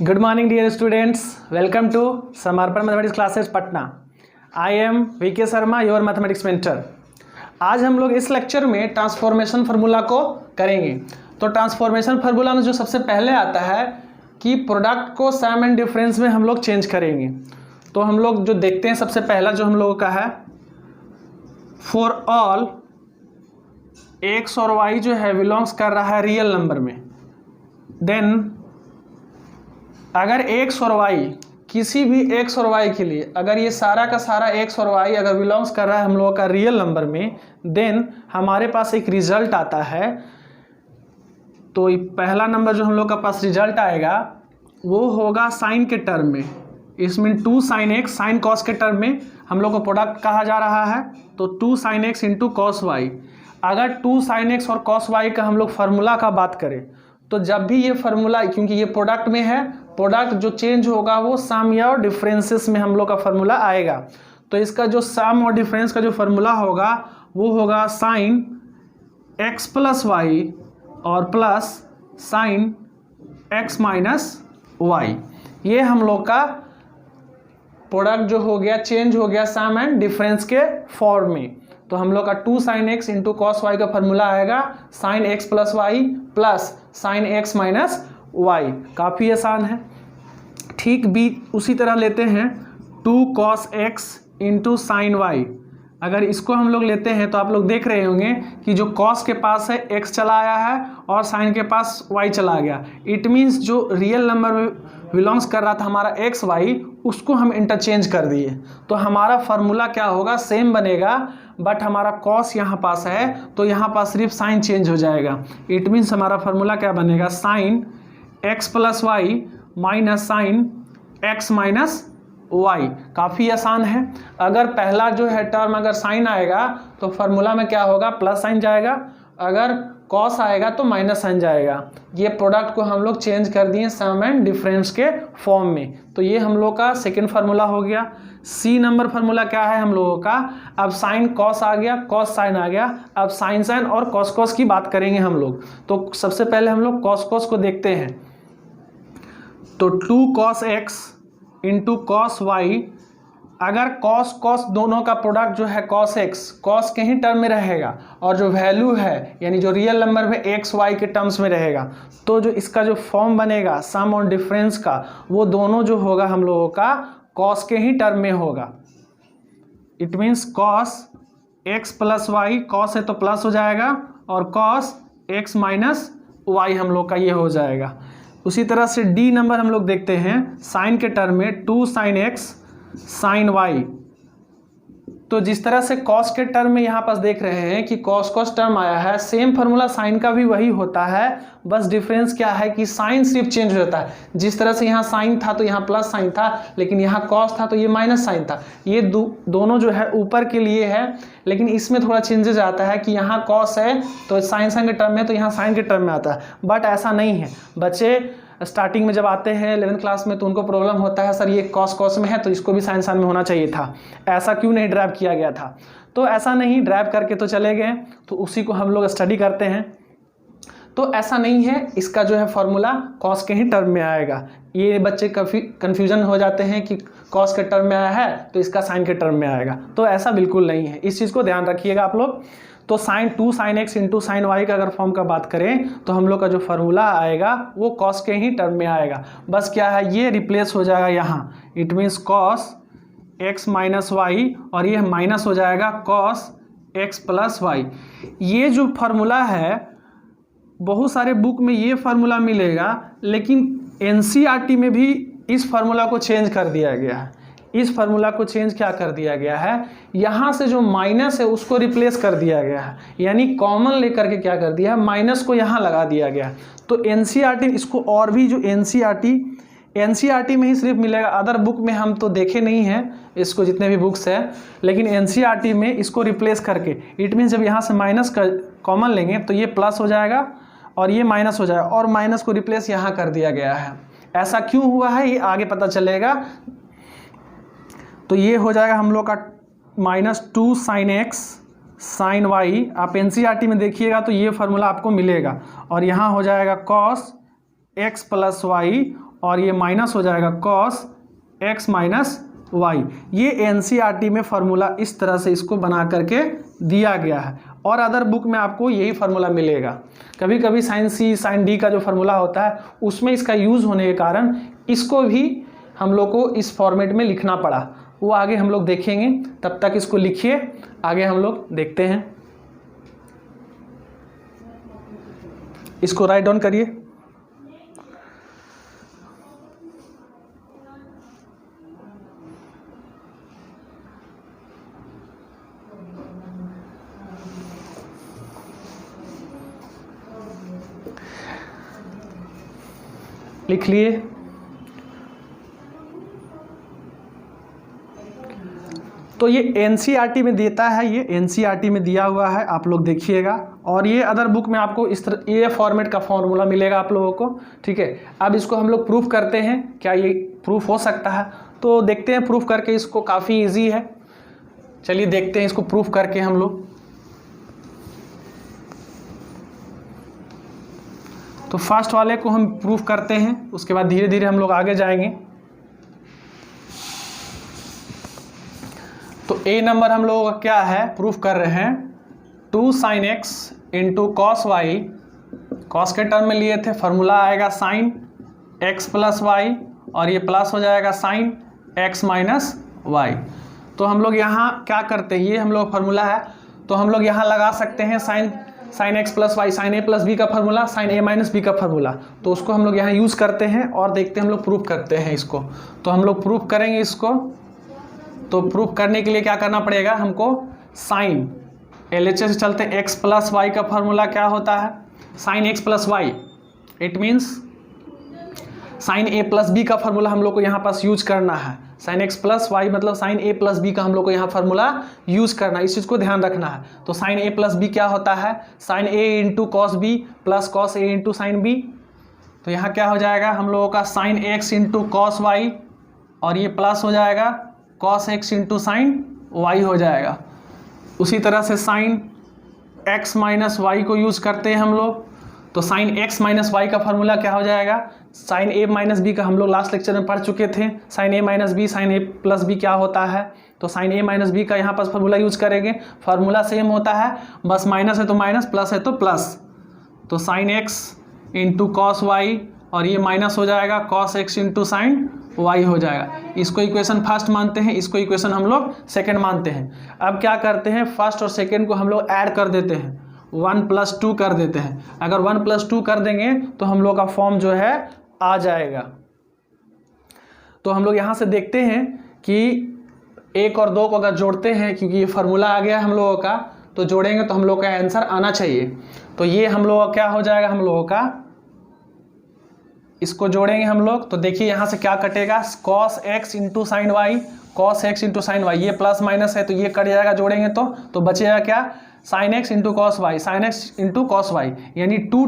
Good morning dear students, welcome to Samarpan mathematics classes Patna. I am VK Sharma, your mathematics mentor. आज हम लोग इस lecture में ट्रांसफॉर्मेशन फार्मूला को करेंगे। तो ट्रांसफॉर्मेशन फार्मूला में जो सबसे पहले आता है कि प्रोडक्ट को सम एंड डिफरेंस में हम लोग चेंज करेंगे। तो हम लोग जो देखते हैं सबसे पहला जो हम लोगों का है, फॉर ऑल एक्स और वाई जो है बिलोंग्स कर रहा है रियल नंबर में, देन अगर एक्स और वाई किसी भी एक्स और वाई के लिए अगर ये सारा का सारा एक्स और वाई अगर बिलोंग्स कर रहा है हम लोगों का रियल नंबर में, देन हमारे पास एक रिजल्ट आता है। तो पहला नंबर जो हम लोग का पास रिजल्ट आएगा वो होगा साइन के टर्म में। इसमें 2 sin x साइन कॉस के टर्म में हम लोग को प्रोडक्ट कहा जा रहा है। तो 2 sin x into cos y. अगर 2 sin x और कॉस वाई का हम लोग फार्मूला का बात करें तो जब भी ये फार्मूला, क्योंकि ये प्रोडक्ट में है, प्रोडक्ट जो चेंज होगा वो सम या डिफरेंसेस में हम लोग का फार्मूला आएगा। तो इसका जो सम और डिफरेंस का जो फार्मूला होगा वो होगा साइन x प्लस वाई और plus sine x minus y. ये हम लोग का प्रोडक्ट जो हो गया चेंज हो गया सम एंड डिफरेंस के फॉर्म में। तो हम लोग का 2 sin x into cos y का फार्मूला आएगा sine x plus y plus sine x minus y. काफ़ी आसान है। ठीक भी उसी तरह लेते हैं 2 cos x into sine y. अगर इसको हम लोग लेते हैं तो आप लोग देख रहे होंगे कि जो cos के पास है x चला आया है और साइन के पास y चला गया। इट मीन्स जो रियल नंबर में बिलोंग्स कर रहा था हमारा एक्स वाई, उसको हम इंटरचेंज कर दिए। तो हमारा फार्मूला क्या होगा, सेम बनेगा, बट हमारा कॉस यहाँ पास है तो यहाँ पास सिर्फ साइन चेंज हो जाएगा। इट मीन्स हमारा फार्मूला क्या बनेगा, sine x plus y minus sine x minus y. काफ़ी आसान है। अगर पहला जो है टर्म अगर साइन आएगा तो फार्मूला में क्या होगा, प्लस साइन जाएगा, अगर कॉस आएगा तो माइनस साइन जाएगा। ये प्रोडक्ट को हम लोग चेंज कर दिए सम एंड डिफरेंस के फॉर्म में। तो ये हम लोग का सेकंड फार्मूला हो गया। सी नंबर फार्मूला क्या है हम लोगों का, अब साइन कॉस आ गया, कॉस साइन आ गया, अब साइन साइन और कॉस कॉस की बात करेंगे हम लोग। तो सबसे पहले हम लोग कॉस कॉस को देखते हैं। तो 2 cos x into cos y, अगर कॉस कॉस दोनों का प्रोडक्ट जो है कॉस एक्स कॉस के ही टर्म में रहेगा और जो वैल्यू है यानी जो रियल नंबर में एक्स वाई के टर्म्स में रहेगा, तो जो इसका जो फॉर्म बनेगा सम और डिफरेंस का वो दोनों जो होगा हम लोगों का कॉस के ही टर्म में होगा। It means cos x plus y, cos है तो प्लस हो जाएगा, और कॉस एक्स माइनस वाई हम लोग का ये हो जाएगा। उसी तरह से डी नंबर हम लोग देखते हैं साइन के टर्म में 2 sin x साइन वाई। तो जिस तरह से कॉस के टर्म में यहाँ पास देख रहे हैं कि कॉस कॉस टर्म आया है, सेम फार्मूला साइन का भी वही होता है, बस डिफरेंस क्या है कि साइन सिर्फ चेंज हो जाता है। जिस तरह से यहाँ साइन था तो यहाँ प्लस साइन था, लेकिन यहाँ कॉस था तो ये माइनस साइन था। ये दोनों जो है ऊपर के लिए है, लेकिन इसमें थोड़ा चेंजेस आता है कि यहाँ कॉस है तो साइन साइन के टर्म में, तो यहाँ साइन के टर्म में आता है। बट ऐसा नहीं है। बच्चे स्टार्टिंग में जब आते हैं 11th क्लास में तो उनको प्रॉब्लम होता है, सर ये कॉस कॉस में है तो इसको भी साइन साइन में होना चाहिए था, ऐसा क्यों नहीं ड्राइव किया गया था। तो ऐसा नहीं, ड्राइव करके तो चले गए, तो उसी को हम लोग स्टडी करते हैं। तो ऐसा नहीं है, इसका जो है फॉर्मूला कॉस के ही टर्म में आएगा। ये बच्चे काफ़ी कन्फ्यूजन हो जाते हैं कि कॉस के टर्म में आया है तो इसका साइन के टर्म में आएगा, तो ऐसा बिल्कुल नहीं है। इस चीज़ को ध्यान रखिएगा आप लोग। तो sine 2 sin x into sine y का अगर फॉर्म का बात करें तो हम लोग का जो फार्मूला आएगा वो कॉस के ही टर्म में आएगा। बस क्या है, ये रिप्लेस हो जाएगा यहाँ। It means cos x minus y, और ये माइनस हो जाएगा कॉस x प्लस वाई। ये जो फार्मूला है बहुत सारे बुक में ये फार्मूला मिलेगा, लेकिन एनसीईआरटी में भी इस फार्मूला को चेंज कर दिया गया है। इस फार्मूला को चेंज क्या कर दिया गया है, यहाँ से जो माइनस है उसको रिप्लेस कर दिया गया है, यानी कॉमन लेकर के क्या कर दिया है, माइनस को यहाँ लगा दिया गया है। तो एनसीईआरटी इसको, और भी जो एनसीईआरटी में ही सिर्फ मिलेगा, अदर बुक में हम तो देखे नहीं हैं इसको, जितने भी बुक्स है, लेकिन एनसीईआरटी में इसको रिप्लेस करके, इट मीन्स जब यहाँ से माइनस का कॉमन लेंगे तो ये प्लस हो जाएगा और ये माइनस हो जाएगा, और माइनस को रिप्लेस यहाँ कर दिया गया है। ऐसा क्यों हुआ है ये आगे पता चलेगा। तो ये हो जाएगा हम लोग का -2 sin x साइन वाई। आप एनसीईआरटी में देखिएगा तो ये फार्मूला आपको मिलेगा, और यहाँ हो जाएगा cos x प्लस वाई, और ये माइनस हो जाएगा कॉस एक्स माइनस वाई। ये एनसीईआरटी में फार्मूला इस तरह से इसको बना करके दिया गया है और अदर बुक में आपको यही फार्मूला मिलेगा। कभी कभी साइन सी साइन डी का जो फार्मूला होता है उसमें इसका यूज़ होने के कारण इसको भी हम लोग को इस फॉर्मेट में लिखना पड़ा, वो आगे हम लोग देखेंगे। तब तक इसको लिखिए, आगे हम लोग देखते हैं। इसको राइट डाउन करिए। लिख लिए। तो ये एनसीईआरटी में देता है, ये एनसीईआरटी में दिया हुआ है, आप लोग देखिएगा। और ये अदर बुक में आपको इस तरह ये फॉर्मेट का फॉर्मूला मिलेगा आप लोगों को, ठीक है। अब इसको हम लोग प्रूफ करते हैं, क्या ये प्रूफ हो सकता है? तो देखते हैं प्रूफ करके, इसको काफ़ी इजी है। चलिए देखते हैं इसको प्रूफ करके हम लोग। तो फर्स्ट वाले को हम प्रूफ करते हैं, उसके बाद धीरे धीरे हम लोग आगे जाएंगे। तो ए नंबर हम लोगों का क्या है, प्रूफ कर रहे हैं 2 sin x into cos y. Cos के टर्म में लिए थे, फार्मूला आएगा साइन x प्लस वाई और ये प्लस हो जाएगा साइन x माइनस वाई। तो हम लोग यहाँ क्या करते हैं, ये हम लोग फार्मूला है तो हम लोग यहाँ लगा सकते हैं sine x plus y, sine a plus b का formula, sine a minus b का फार्मूला। तो उसको हम लोग यहाँ यूज़ करते हैं और देखते हैं हम लोग प्रूफ करते हैं इसको। तो हम लोग प्रूफ करेंगे इसको। तो प्रूफ करने के लिए क्या करना पड़ेगा हमको, साइन LHS से चलते एक्स प्लस वाई का फार्मूला क्या होता है, sine x plus y. It means sine a plus b का फार्मूला हम लोग को यहाँ पास यूज करना है। साइन एक्स प्लस वाई मतलब साइन ए प्लस बी का हम लोग को यहाँ फार्मूला यूज करना है, इस चीज़ को ध्यान रखना है। तो साइन ए प्लस बी क्या होता है, sine a into cos b plus cos a into sine b. तो यहाँ क्या हो जाएगा हम लोगों का sine x into cos y और ये प्लस हो जाएगा cos x into sine y हो जाएगा। उसी तरह से साइन एक्स माइनस वाई को यूज़ करते हैं हम लोग। तो साइन एक्स माइनस वाई का फार्मूला क्या हो जाएगा, साइन ए माइनस बी का हम लोग लास्ट लेक्चर में पढ़ चुके थे। Sign a minus B sign a plus B क्या होता है, तो साइन ए माइनस बी का यहाँ पर फार्मूला यूज करेंगे। फार्मूला सेम होता है, बस माइनस है तो माइनस, प्लस है तो प्लस। तो sine x into cos y और ये माइनस हो जाएगा cos x into sine y हो जाएगा। इसको इक्वेशन फर्स्ट मानते हैं, इसको इक्वेशन हम लोग सेकेंड मानते हैं। अब क्या करते हैं, फर्स्ट और सेकेंड को हम लोग ऐड कर देते हैं, 1 + 2 कर देते हैं। अगर 1 + 2 कर देंगे तो हम लोग का फॉर्म जो है आ जाएगा। तो हम लोग यहाँ से देखते हैं कि 1 और 2 को अगर जोड़ते हैं, क्योंकि ये फार्मूला आ गया हम लोगों का, तो जोड़ेंगे तो हम लोग का आंसर आना चाहिए। तो ये हम लोग का क्या हो जाएगा, हम लोगों का इसको जोड़ेंगे हम लोग। तो देखिए यहाँ से क्या कटेगा, cos x into sine y, cos x into sine y, ये प्लस माइनस है तो ये कट जाएगा जोड़ेंगे तो बचेगा क्या, sine x into cos y, sine x into cos y, यानी 2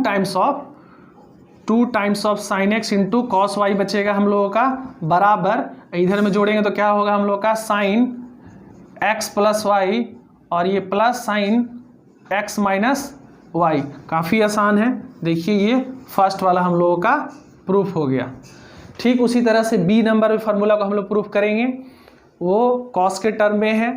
times of sine x into cos y बचेगा हम लोगों का, बराबर इधर में जोड़ेंगे तो क्या होगा हम लोग का, साइन एक्स प्लस वाई और ये plus sine x minus y. काफ़ी आसान है, देखिए ये फर्स्ट वाला हम लोगों का प्रूफ हो गया। ठीक उसी तरह से बी नंबर फार्मूला को हम लोग प्रूफ करेंगे, वो कॉस के टर्म में है।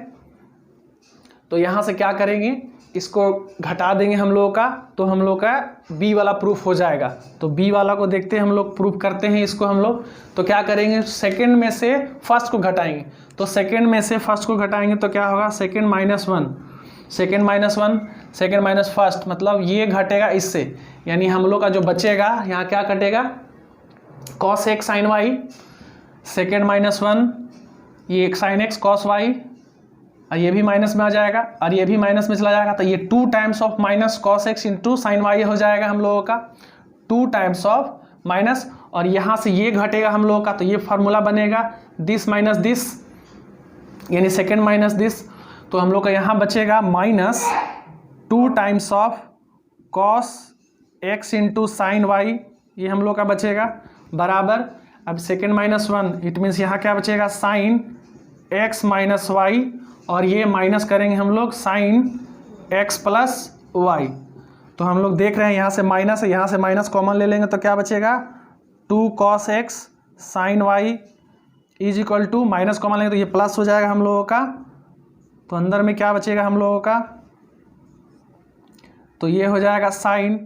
तो यहाँ से क्या करेंगे, इसको घटा देंगे हम लोगों का, तो हम लोग का बी वाला प्रूफ हो जाएगा। तो बी वाला को देखते हैं हम लोग, प्रूफ करते हैं इसको हम लोग। तो क्या करेंगे, सेकंड में से फर्स्ट को घटाएंगे। तो सेकंड में से फर्स्ट को घटाएंगे तो क्या होगा, सेकंड माइनस फर्स्ट, मतलब ये घटेगा इससे, यानी हम लोग का जो बचेगा यहाँ क्या कटेगा, cos x sine y, second -1 ये एक साइन एक्स कॉस वाई, और ये भी माइनस में आ जाएगा और ये भी माइनस में चला जाएगा। तो ये 2 times of minus cos x into sine y हो जाएगा हम लोगों का, 2 टाइम्स ऑफ माइनस, और यहाँ से ये घटेगा हम लोगों का, तो ये फार्मूला बनेगा दिस माइनस दिस, यानी सेकेंड माइनस दिस। तो हम लोग का यहाँ बचेगा -2 times of cos x into sine y, ये हम लोग का बचेगा, बराबर अब सेकेंड -1, इट मीन्स यहाँ क्या बचेगा, साइन एक्स माइनस वाई, और ये माइनस करेंगे हम लोग साइन एक्स प्लस वाई। तो हम लोग देख रहे हैं यहाँ से माइनस है, यहाँ से माइनस कॉमन ले लेंगे तो क्या बचेगा, 2 cos x sin y is equal to, minus common लेंगे तो ये प्लस हो जाएगा हम लोगों का, तो अंदर में क्या बचेगा हम लोगों का, तो ये हो जाएगा साइन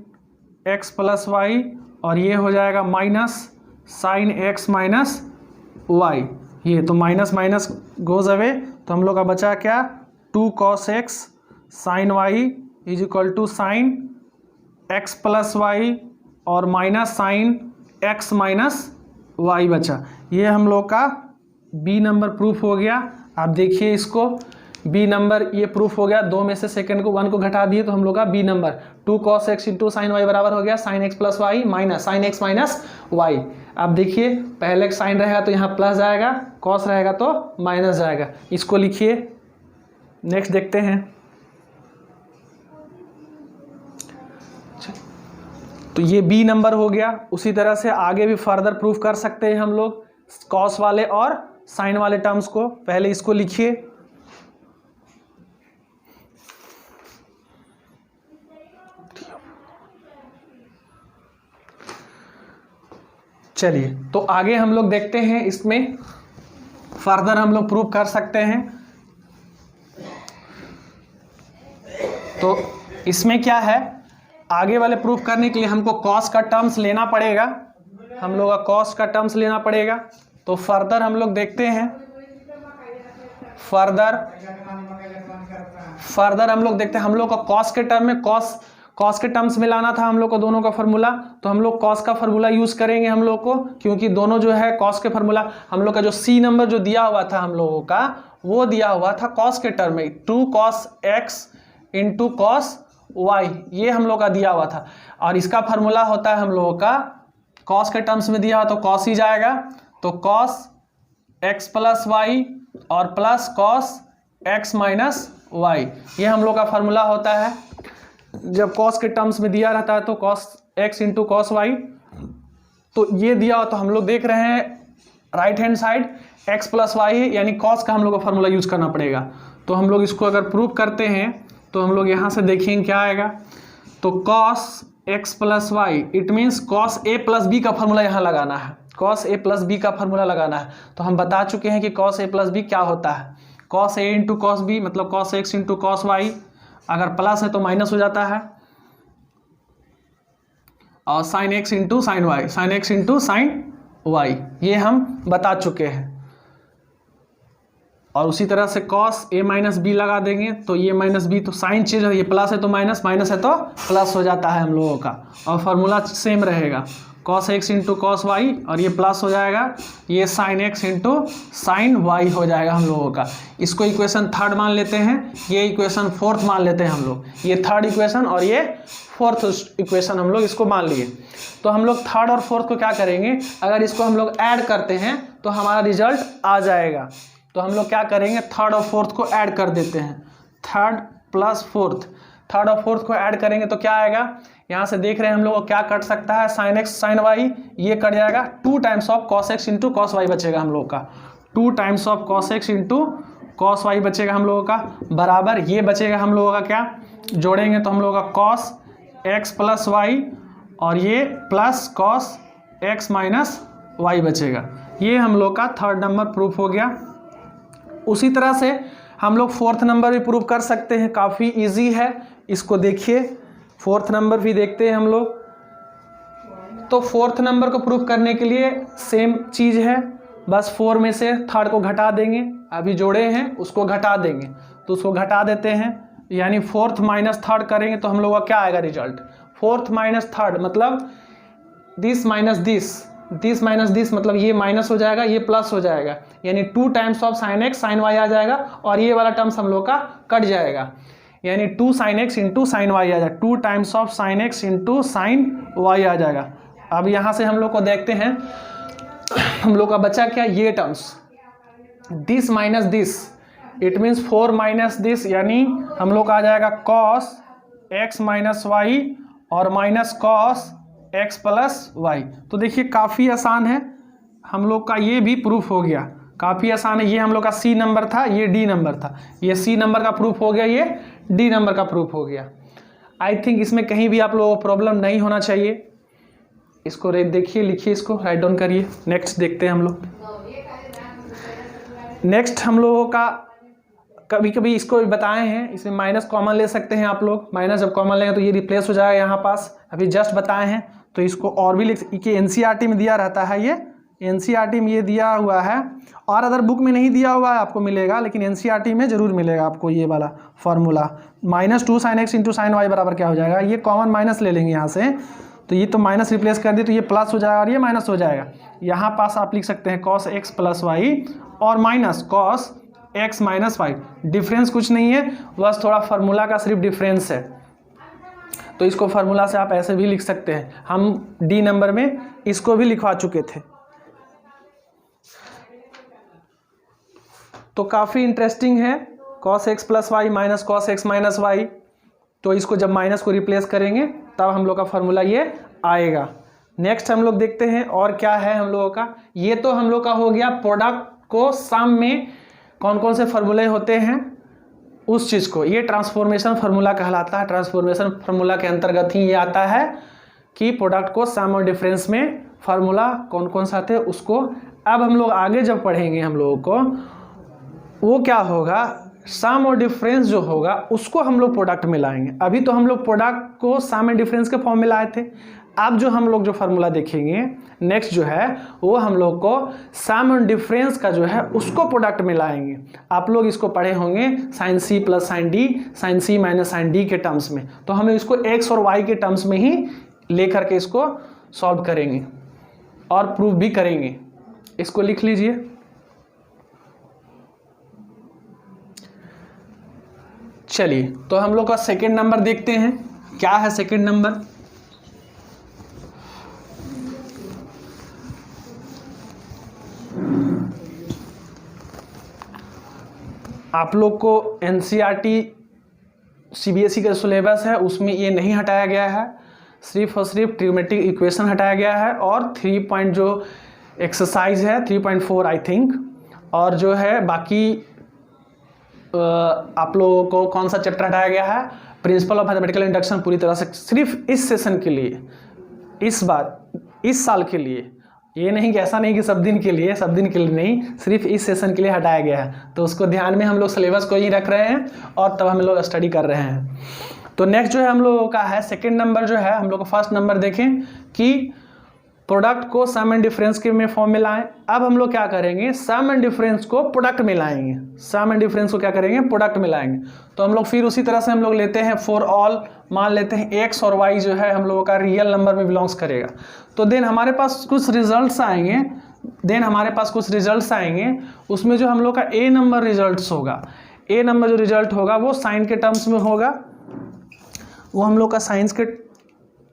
x प्लस वाई, और ये हो जाएगा minus sine x minus y. ये तो माइनस माइनस गोज अवे, तो हम लोग का बचा क्या, 2 cos x sine y is equal to sine x plus y और minus sine x minus y बचा। ये हम लोग का बी नंबर प्रूफ हो गया। आप देखिए इसको, बी नंबर ये प्रूफ हो गया। 2 में से सेकंड को 1 को घटा दिए तो हम लोग का B number 2 cos x into sine y बराबर हो गया sine x plus y minus sine x minus y. आप देखिए पहले साइन रहेगा तो यहाँ प्लस जाएगा, कॉस रहेगा तो माइनस जाएगा। इसको लिखिए, नेक्स्ट देखते हैं। तो ये बी नंबर हो गया। उसी तरह से आगे भी फर्दर प्रूफ कर सकते हैं हम लोग कॉस वाले और साइन वाले टर्म्स को। पहले इसको लिखिए, चलिए तो आगे हम लोग देखते हैं, इसमें फर्दर हम लोग प्रूफ कर सकते हैं। तो इसमें क्या है, आगे वाले प्रूफ करने के लिए हमको कॉस का टर्म्स लेना पड़ेगा, हम लोग का कॉस का टर्म्स लेना पड़ेगा। तो फर्दर हम लोग देखते हैं, फर्दर हम लोग देखते हैं, हम लोग का कॉस के टर्म में कॉस के टर्म्स में लाना था हम लोग को दोनों का फार्मूला। तो हम लोग कॉस का फार्मूला यूज करेंगे हम लोग को, क्योंकि दोनों जो है कॉस के फार्मूला, हम लोग का जो सी नंबर जो दिया हुआ था हम लोगों का, वो दिया हुआ था कॉस के टर्म में, 2 cos x into cos y, ये हम लोग का दिया हुआ था। और इसका फार्मूला होता है हम लोगों का, कॉस के टर्म्स में दिया हुआ तो कॉस ही जाएगा, तो कॉस x प्लस वाई और plus cos x minus y, ये हम लोग का फार्मूला होता है। जब कॉस के टर्म्स में दिया रहता है तो cos x into cos y, तो ये दिया हो तो हम लोग देख रहे हैं right hand side x plus y, यानी कॉस का हम लोग को फार्मूला यूज करना पड़ेगा। तो हम लोग इसको अगर प्रूव करते हैं तो हम लोग यहाँ से देखेंगे क्या आएगा, तो cos x plus y, it means cos a plus b का फार्मूला यहाँ लगाना है, कॉस a प्लस बी का फार्मूला लगाना है। तो हम बता चुके हैं कि कॉस a प्लस बी क्या होता है, cos a into cos b मतलब cos x into cos y, अगर प्लस है तो माइनस हो जाता है, और sine x into sine y, sine x into sine y, ये हम बता चुके हैं। और उसी तरह से कॉस a माइनस बी लगा देंगे, तो ये माइनस बी तो साइन चेंज है, ये प्लस है तो माइनस, माइनस है तो प्लस हो जाता है हम लोगों का, और फार्मूला सेम रहेगा, cos x into cos y, और ये प्लस हो जाएगा, ये sine x into sine y हो जाएगा हम लोगों का। इसको इक्वेशन थर्ड मान लेते हैं, ये इक्वेशन फोर्थ मान लेते हैं हम लोग, ये थर्ड इक्वेशन और ये फोर्थ इक्वेशन हम लोग इसको मान लिए। तो हम लोग थर्ड और फोर्थ को क्या करेंगे, अगर इसको हम लोग ऐड करते हैं तो हमारा रिजल्ट आ जाएगा। तो हम लोग क्या करेंगे, थर्ड और फोर्थ को ऐड कर देते हैं, थर्ड प्लस फोर्थ, थर्ड और फोर्थ को ऐड करेंगे तो क्या आएगा, यहाँ से देख रहे हैं हम लोग को क्या कट सकता है, साइन x साइन y, ये कट जाएगा, 2 times of cos x into cos y बचेगा हम लोग का, 2 times of cos x into cos y बचेगा हम लोगों का, बराबर ये बचेगा हम लोगों का क्या, जोड़ेंगे तो हम लोगों का cos x प्लस वाई और ये plus cos x minus y बचेगा। ये हम लोग का थर्ड नंबर प्रूफ हो गया। उसी तरह से हम लोग फोर्थ नंबर भी प्रूव कर सकते हैं, काफ़ी इजी है, इसको देखिए, फोर्थ नंबर भी देखते हैं हम लोग। तो फोर्थ नंबर को प्रूव करने के लिए सेम चीज़ है, बस 4 में से थर्ड को घटा देंगे, अभी जोड़े हैं उसको घटा देंगे, तो उसको घटा देते हैं, यानी फोर्थ माइनस थर्ड करेंगे तो हम लोग का क्या आएगा रिजल्ट, फोर्थ माइनस थर्ड मतलब this minus this, this minus this मतलब ये माइनस हो जाएगा, ये प्लस हो जाएगा, यानी 2 times of sine x sine y आ जाएगा, और ये वाला टर्म्स हम लोग का कट जाएगा, यानी 2 sine x into sine y आ जाएगा, 2 times of sine x into sine y आ जाएगा। अब यहाँ से हम लोग को देखते हैं, हम लोग का बचा क्या, ये terms, this minus this, it means 4 minus this, यानी हम लोग का आ जाएगा कॉस x माइनस वाई और minus cos x plus y. तो देखिए काफ़ी आसान है, हम लोग का ये भी प्रूफ हो गया, काफ़ी आसान है। ये हम लोग का सी नंबर था, ये डी नंबर था, ये सी नंबर का प्रूफ हो गया, ये डी नंबर का प्रूफ हो गया। आई थिंक इसमें कहीं भी आप लोगों को प्रॉब्लम नहीं होना चाहिए। इसको देखिए, लिखिए, इसको राइट डाउन करिए। नेक्स्ट देखते हैं हम लोग। नेक्स्ट हम लोगों का कभी कभी इसको भी बताए हैं, इसमें माइनस कॉमन ले सकते हैं आप लोग। माइनस जब कॉमन लेंगे तो ये रिप्लेस हो जाएगा यहाँ पास, अभी जस्ट बताए हैं। तो इसको और भी लिख कि एनसीईआरटी में दिया रहता है, ये एनसीईआरटी में ये दिया हुआ है, और अदर बुक में नहीं दिया हुआ है आपको मिलेगा, लेकिन एनसीईआरटी में जरूर मिलेगा आपको ये वाला formula. -2 sin x into sine y बराबर क्या हो जाएगा, ये कॉमन माइनस ले लेंगे यहाँ से, तो ये तो माइनस रिप्लेस कर दिए तो ये प्लस हो जाएगा और ये माइनस हो जाएगा। यहाँ पास आप लिख सकते हैं cos x प्लस वाई और minus cos x minus y. Difference कुछ नहीं है, बस थोड़ा फार्मूला का सिर्फ डिफरेंस है। तो इसको फार्मूला से आप ऐसे भी लिख सकते हैं। हम डी नंबर में इसको भी लिखवा चुके थे। तो काफ़ी इंटरेस्टिंग है, cos x plus y minus cos x minus y. तो इसको जब माइनस को रिप्लेस करेंगे तब हम लोग का फार्मूला ये आएगा। नेक्स्ट हम लोग देखते हैं और क्या है हम लोगों का। ये तो हम लोग का हो गया प्रोडक्ट को सम में कौन कौन से फार्मूले होते हैं उस चीज़ को, ये ट्रांसफॉर्मेशन फार्मूला कहलाता है। ट्रांसफॉर्मेशन फार्मूला के अंतर्गत ही ये आता है कि प्रोडक्ट को सम और डिफरेंस में फार्मूला कौन कौन सा थे उसको। अब हम लोग आगे जब पढ़ेंगे हम लोगों को वो क्या होगा, सम और डिफरेंस जो होगा उसको हम लोग प्रोडक्ट में लाएंगे। अभी तो हम लोग प्रोडक्ट को सम एंड डिफरेंस के फॉर्म में लाए थे। अब जो हम लोग जो फार्मूला देखेंगे नेक्स्ट जो है वो हम लोग को सम एंड डिफरेंस का जो है उसको प्रोडक्ट में लाएंगे। आप लोग इसको पढ़े होंगे sin c plus sin d, sin c minus sin d के टर्म्स में। तो हम इसको x और y के टर्म्स में ही लेकर के इसको सॉल्व करेंगे और प्रूव भी करेंगे। इसको लिख लीजिए। चलिए तो हम लोग का सेकेंड नंबर देखते हैं, क्या है सेकेंड नंबर। आप लोग को एनसीईआरटी सीबीएसई का सिलेबस है उसमें ये नहीं हटाया गया है, सिर्फ और सिर्फ ट्रिग्नोमेट्रिक इक्वेशन हटाया गया है और 3 पॉइंट जो एक्सरसाइज है 3.4 आई थिंक, और जो है बाकी आप लोगों को कौन सा चैप्टर हटाया गया है, प्रिंसिपल ऑफ मैथमेटिकल इंडक्शन पूरी तरह से सिर्फ इस सेशन के लिए, इस बार इस साल के लिए। ये नहीं कि ऐसा नहीं कि सब दिन के लिए, सब दिन के लिए नहीं, सिर्फ इस सेशन के लिए हटाया गया है। तो उसको ध्यान में हम लोग सिलेबस को ही रख रहे हैं और तब हम लोग स्टडी कर रहे हैं। तो नेक्स्ट जो है हम लोगों का है सेकेंड नंबर जो है, हम लोग का फर्स्ट नंबर देखें कि प्रोडक्ट को सम एंड डिफरेंस के में फॉर्म में लाएं। अब हम लोग क्या करेंगे, सम एंड डिफरेंस को प्रोडक्ट में लाएंगे। सम एंड डिफरेंस को क्या करेंगे, प्रोडक्ट में लाएंगे। तो हम लोग फिर उसी तरह से हम लोग लेते हैं फॉर ऑल, मान लेते हैं x और y जो है हम लोगों का रियल नंबर में बिलोंग्स करेगा। तो देन हमारे पास कुछ रिजल्ट्स आएंगे, उसमें जो हम लोग का a नंबर रिजल्ट्स होगा, a नंबर जो रिजल्ट होगा वो साइन के टर्म्स में होगा, वो हम लोग का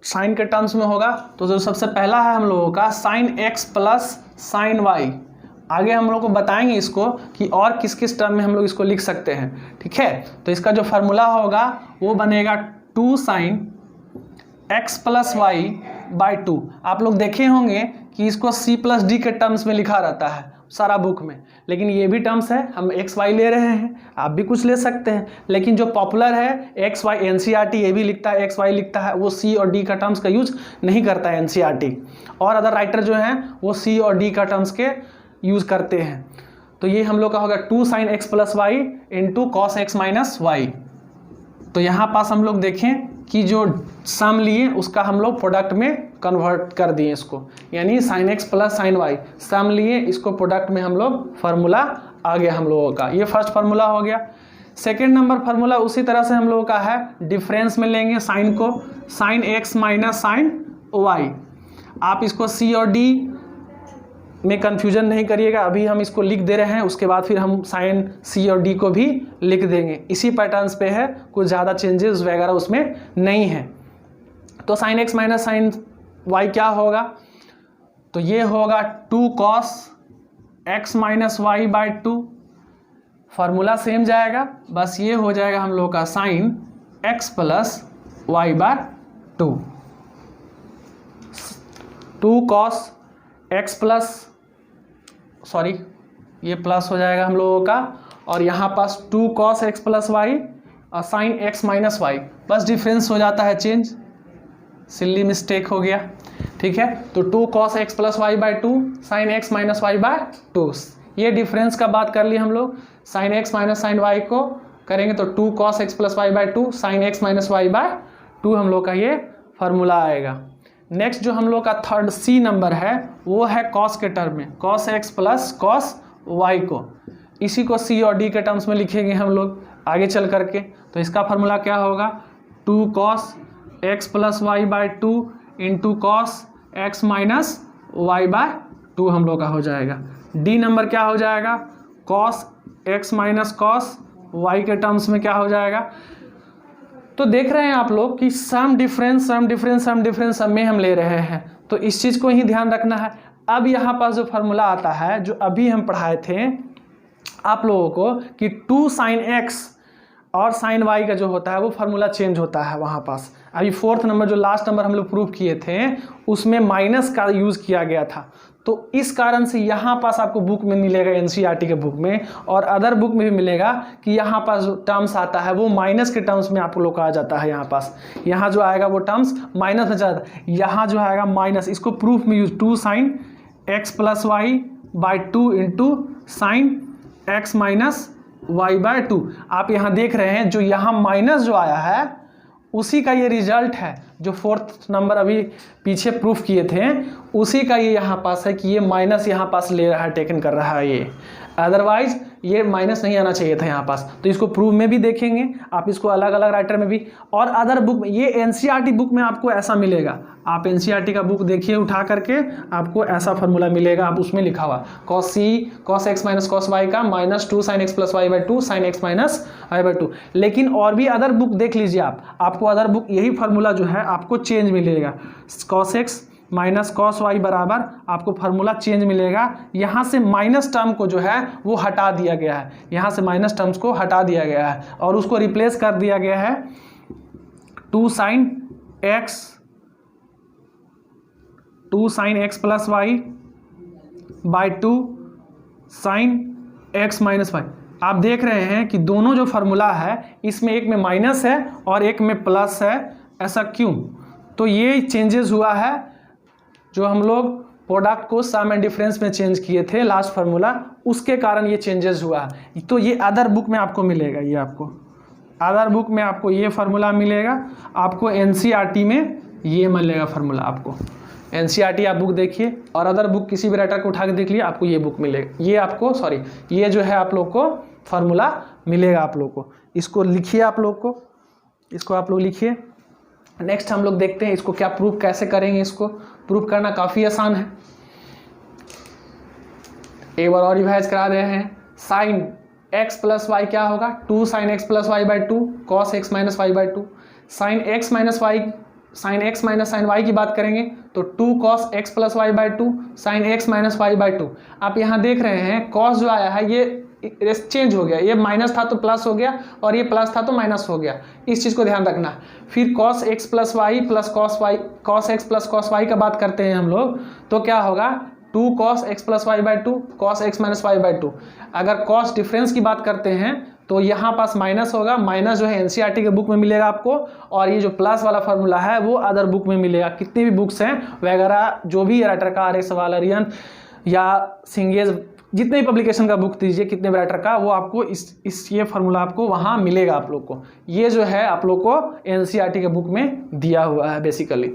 साइन के टर्म्स में होगा। तो जो सबसे पहला है हम लोगों का sin x plus sin y। आगे हम लोग को बताएंगे इसको कि और किस किस टर्म में हम लोग इसको लिख सकते हैं, ठीक है। तो इसका जो फार्मूला होगा वो बनेगा 2 sin x plus y by 2। आप लोग देखे होंगे कि इसको c प्लस डी के टर्म्स में लिखा रहता है सारा बुक में, लेकिन ये भी टर्म्स है, हम एक्स वाई ले रहे हैं, आप भी कुछ ले सकते हैं। लेकिन जो पॉपुलर है एक्स वाई, एनसीईआरटी ये भी लिखता है एक्स वाई लिखता है, वो सी और डी का टर्म्स का यूज नहीं करता है एनसीईआरटी, और अदर राइटर जो हैं वो सी और डी का टर्म्स के यूज करते हैं। तो ये हम लोग का होगा 2 sin x plus y into cos x minus y. तो यहाँ पास हम लोग देखें कि जो सम लिए उसका हम लोग प्रोडक्ट में कन्वर्ट कर दिए इसको, यानी sin x plus sin y सम लिए, इसको प्रोडक्ट में हम लोग फार्मूला आ गया हम लोगों का। ये फर्स्ट फार्मूला हो गया। सेकेंड नंबर फार्मूला उसी तरह से हम लोगों का है, डिफरेंस में लेंगे साइन को, sin x minus sin y। आप इसको c और d में कंफ्यूजन नहीं करिएगा, अभी हम इसको लिख दे रहे हैं, उसके बाद फिर हम साइन सी और डी को भी लिख देंगे। इसी पैटर्न्स पे है, कुछ ज़्यादा चेंजेस वगैरह उसमें नहीं है। तो sine x minus sine y क्या होगा, तो ये होगा 2 cos x minus y by 2। Formula same जाएगा, बस ये हो जाएगा हम लोग का sine x plus y by 2 cos x plus, sorry ये प्लस हो जाएगा हम लोगों का, और यहाँ पास 2 cos x प्लस वाई और साइन x माइनस वाई, बस डिफरेंस हो जाता है चेंज, सिल्ली मिस्टेक हो गया। ठीक है। तो 2 cos x plus y by two sine x minus y by two, ये डिफरेंस का बात कर लिए हम लोग। Sine x minus sine y को करेंगे तो 2 cos x plus y by two sine x minus y by two हम लोग का ये फार्मूला आएगा। नेक्स्ट जो हम लोग का थर्ड सी नंबर है वो है कॉस के टर्म में, cos x plus cos y को, इसी को सी और डी के टर्म्स में लिखेंगे हम लोग आगे चल करके। तो इसका फार्मूला क्या होगा, 2 cos x plus y by two into cos x minus y by two हम लोग का हो जाएगा। डी नंबर क्या हो जाएगा, cos x minus cos y के टर्म्स में क्या हो जाएगा। तो देख रहे हैं आप लोग कि सम डिफरेंस सम में हम ले रहे हैं, तो इस चीज़ को ही ध्यान रखना है। अब यहाँ पास जो फार्मूला आता है जो अभी हम पढ़ाए थे आप लोगों को कि 2 sin x और sin y का जो होता है वो फार्मूला चेंज होता है वहाँ पास। अभी फोर्थ नंबर जो लास्ट नंबर हम लोग प्रूव किए थे उसमें माइनस का यूज़ किया गया था, तो इस कारण से यहाँ पास आपको बुक में मिलेगा एनसीईआरटी के बुक में और अदर बुक में भी मिलेगा कि यहाँ पास जो टर्म्स आता है वो माइनस के टर्म्स में आप लोग का आ जाता है। यहाँ पास यहाँ जो आएगा वो टर्म्स माइनस में जाता है, यहाँ जो आएगा माइनस, इसको प्रूफ में use 2 sin x plus y by two into sine x minus y by two. आप यहाँ देख रहे हैं जो यहाँ माइनस जो आया है उसी का ये रिजल्ट है, जो फोर्थ नंबर अभी पीछे प्रूफ किए थे उसी का ये यहाँ पास है कि ये माइनस यहाँ पास ले रहा है, टेकन कर रहा है ये, अदरवाइज ये माइनस नहीं आना चाहिए था यहाँ पास। तो इसको प्रूफ में भी देखेंगे आप, इसको अलग अलग राइटर में भी और अदर बुक में। ये एनसीईआरटी बुक में आपको ऐसा मिलेगा, आप एनसीईआरटी का बुक देखिए उठा करके, आपको ऐसा फार्मूला मिलेगा, आप उसमें लिखा हुआ cos x minus cos y का minus 2 sin x plus y by two sine x minus y by two. लेकिन और भी अदर बुक देख लीजिए आप, आपको अदर बुक यही फार्मूला जो है आपको चेंज मिलेगा, cos x minus cos y बराबर आपको फार्मूला चेंज मिलेगा। यहाँ से माइनस टर्म को जो है वो हटा दिया गया है, यहाँ से माइनस टर्म्स को हटा दिया गया है और उसको रिप्लेस कर दिया गया है 2 sin x plus y by two sine x minus y. आप देख रहे हैं कि दोनों जो फार्मूला है इसमें एक में माइनस है और एक में प्लस है, ऐसा क्यों? तो ये चेंजेस हुआ है जो हम लोग प्रोडक्ट को सम एंड डिफरेंस में चेंज किए थे लास्ट फार्मूला, उसके कारण ये चेंजेस हुआ है। तो ये अदर बुक में आपको मिलेगा, ये आपको अदर बुक में आपको ये फार्मूला मिलेगा, आपको एनसीईआरटी में ये मिलेगा फार्मूला। आपको एनसीईआरटी आप बुक देखिए और अदर बुक किसी भी राइटर को उठा के देख लिए, आपको ये बुक मिलेगा, ये आपको ये जो है आप लोग को फार्मूला मिलेगा आप लोग को। इसको लिखिए आप लोग को, इसको आप लोग लिखिए। नेक्स्ट हम लोग देखते हैं इसको क्या प्रूफ कैसे करेंगे। इसको प्रूफ करना काफ़ी आसान है, एक बार और रिवाइज करा रहे हैं। साइन एक्स प्लस वाई क्या होगा, 2 sin x plus y by two cos x minus y by two. Sine x minus y, sine x minus sine y की बात करेंगे तो 2 cos x plus y by two sine x minus y by two. आप यहाँ देख रहे हैं cos जो आया है ये चेंज हो गया, ये माइनस था तो प्लस हो गया और ये प्लस था तो माइनस हो गया, इस चीज़ को ध्यान रखना। फिर cos x plus y plus cos x plus cos y का बात करते हैं हम लोग तो क्या होगा, 2 cos x plus y by two cos x minus y by two. अगर cos डिफरेंस की बात करते हैं तो यहाँ पास माइनस होगा, माइनस जो है एनसीईआरटी के बुक में मिलेगा आपको, और ये जो प्लस वाला फार्मूला है वो अदर बुक में मिलेगा। कितनी भी बुक्स हैं वगैरह जो भी राइटर का आर एस वालरियन या सिंगेज जितने भी पब्लिकेशन का बुक दीजिए कितने भी राइटर का, वो आपको इस ये फार्मूला आपको वहाँ मिलेगा आप लोग को। ये जो है आप लोग को एनसीईआरटी के बुक में दिया हुआ है बेसिकली।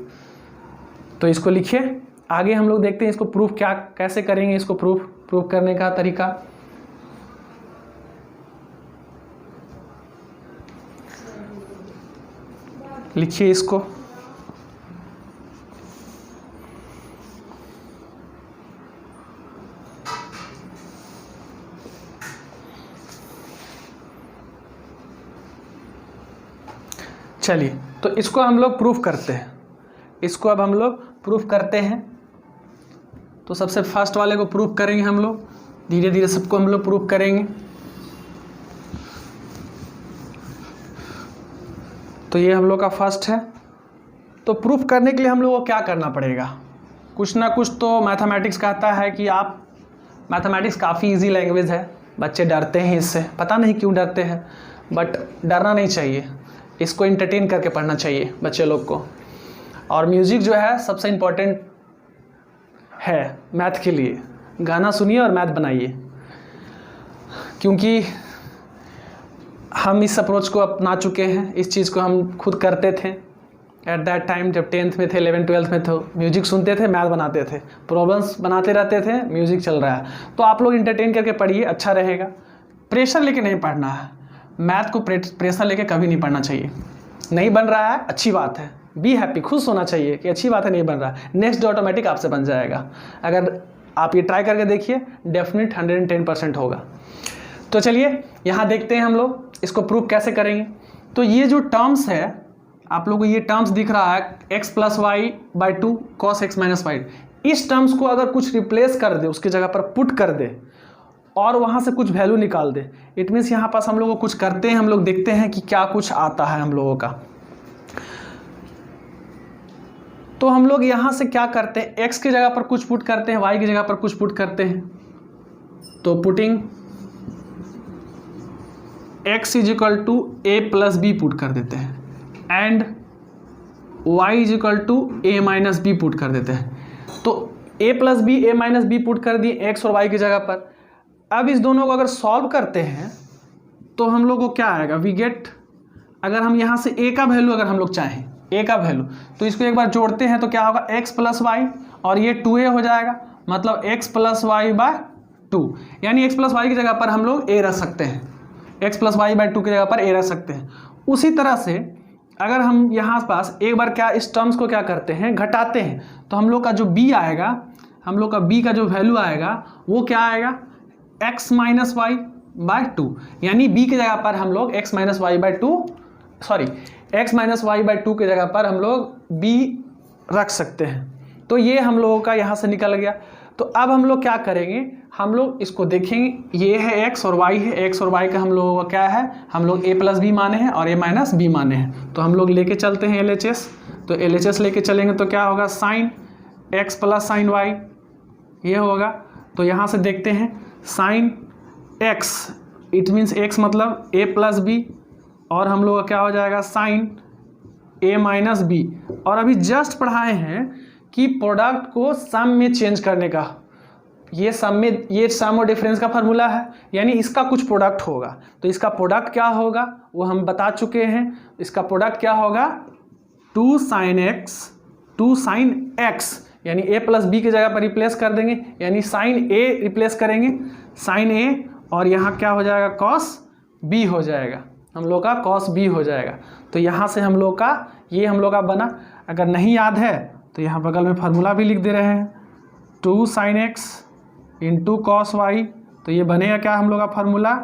तो इसको लिखिए, आगे हम लोग देखते हैं इसको प्रूफ कैसे करेंगे। इसको प्रूफ करने का तरीका लिखिए इसको। चलिए तो इसको हम लोग प्रूफ करते हैं, इसको अब हम लोग प्रूफ करते हैं। तो सबसे फर्स्ट वाले को प्रूफ करेंगे हम लोग, धीरे धीरे सबको हम लोग प्रूफ करेंगे। तो ये हम लोग का फर्स्ट है। तो प्रूफ करने के लिए हम लोग को क्या करना पड़ेगा, कुछ ना कुछ तो मैथमेटिक्स कहता है कि आप मैथमेटिक्स काफ़ी इजी लैंग्वेज है, बच्चे डरते हैं इससे, पता नहीं क्यों डरते हैं, बट डरना नहीं चाहिए, इसको इंटरटेन करके पढ़ना चाहिए बच्चे लोग को। और म्यूज़िक जो है सबसे इम्पोर्टेंट है मैथ के लिए। गाना सुनिए और मैथ बनाइए, क्योंकि हम इस अप्रोच को अपना चुके हैं। इस चीज़ को हम खुद करते थे एट दैट टाइम, जब 10th में थे, 11th 12th में थे। म्यूजिक सुनते थे, मैथ बनाते थे, प्रॉब्लम्स बनाते रहते थे, म्यूजिक चल रहा है। तो आप लोग इंटरटेन करके पढ़िए, अच्छा रहेगा। प्रेशर लेके नहीं पढ़ना है, मैथ को प्रेशर लेके कभी नहीं पढ़ना चाहिए। नहीं बन रहा है, अच्छी बात है, बी हैप्पी, खुश होना चाहिए कि अच्छी बात है नहीं बन रहा है। नेक्स्ट डे ऑटोमेटिक आपसे बन जाएगा। अगर आप ये ट्राई करके देखिए, डेफिनेट 110% होगा। तो चलिए यहाँ देखते हैं हम लोग इसको प्रूव कैसे करेंगे। तो ये जो टर्म्स है, आप लोगों को ये टर्म्स दिख रहा है x + y/2 cos x - y। इस टर्म्स को अगर कुछ रिप्लेस कर दे, उसकी जगह पर पुट कर दे और वहाँ से कुछ वैल्यू निकाल दे, इट मीन्स यहाँ पास हम लोग को कुछ करते हैं, हम लोग देखते हैं कि क्या कुछ आता है हम लोगों का। तो हम लोग यहाँ से क्या करते हैं, x की जगह पर कुछ पुट करते हैं, y की जगह पर कुछ पुट करते हैं। तो putting x = a + b put कर देते हैं and y = a - b put कर देते हैं। तो a + b, a - b put कर दिए x और y की जगह पर। अब इस दोनों को अगर सॉल्व करते हैं तो हम लोग को क्या आएगा, वी गेट, अगर हम यहाँ से a का वैल्यू अगर हम लोग चाहें, a का वैल्यू, तो इसको एक बार जोड़ते हैं तो क्या होगा, x + y और ये 2a हो जाएगा, मतलब x + y/2। यानी x + y की जगह पर हम लोग a रख सकते हैं, x + y/2 की जगह पर a रख सकते हैं। उसी तरह से अगर हम यहाँ पास एक बार क्या इस टर्म्स को क्या करते हैं, घटाते हैं, तो हम लोग का जो b आएगा, हम लोग का b का जो वैल्यू आएगा वो क्या आएगा, x - y/2। यानी b की जगह पर हम लोग x - y/2 की जगह पर हम लोग b रख सकते हैं। तो ये हम लोगों का यहाँ से निकल गया। तो अब हम लोग क्या करेंगे, हम लोग इसको देखेंगे, ये है x और y है, x और y का हम लोगों का क्या है, हम लोग a + b माने हैं और a - b माने हैं। तो हम लोग लेके चलते हैं LHS। तो LHS लेके चलेंगे तो क्या होगा, sin x + sin y, ये होगा। तो यहाँ से देखते हैं sin x, it means x मतलब a + b, और हम लोग का क्या हो जाएगा sin a - b। और अभी जस्ट पढ़ाए हैं कि प्रोडक्ट को सम में चेंज करने का, ये सम में, ये सम और डिफरेंस का फार्मूला है, यानी इसका कुछ प्रोडक्ट होगा। तो इसका प्रोडक्ट क्या होगा वो हम बता चुके हैं। इसका प्रोडक्ट क्या होगा, 2 sin x, यानी a + b की जगह पर रिप्लेस कर देंगे, यानी sin a रिप्लेस करेंगे, sin a, और यहाँ क्या हो जाएगा, cos b हो जाएगा, हम लोग का cos b हो जाएगा। तो यहाँ से हम लोग का ये हम लोग का बना। अगर नहीं याद है तो यहाँ बगल में फार्मूला भी लिख दे रहे हैं, 2 sin x × cos y। तो ये बनेगा क्या हम लोग का फार्मूला,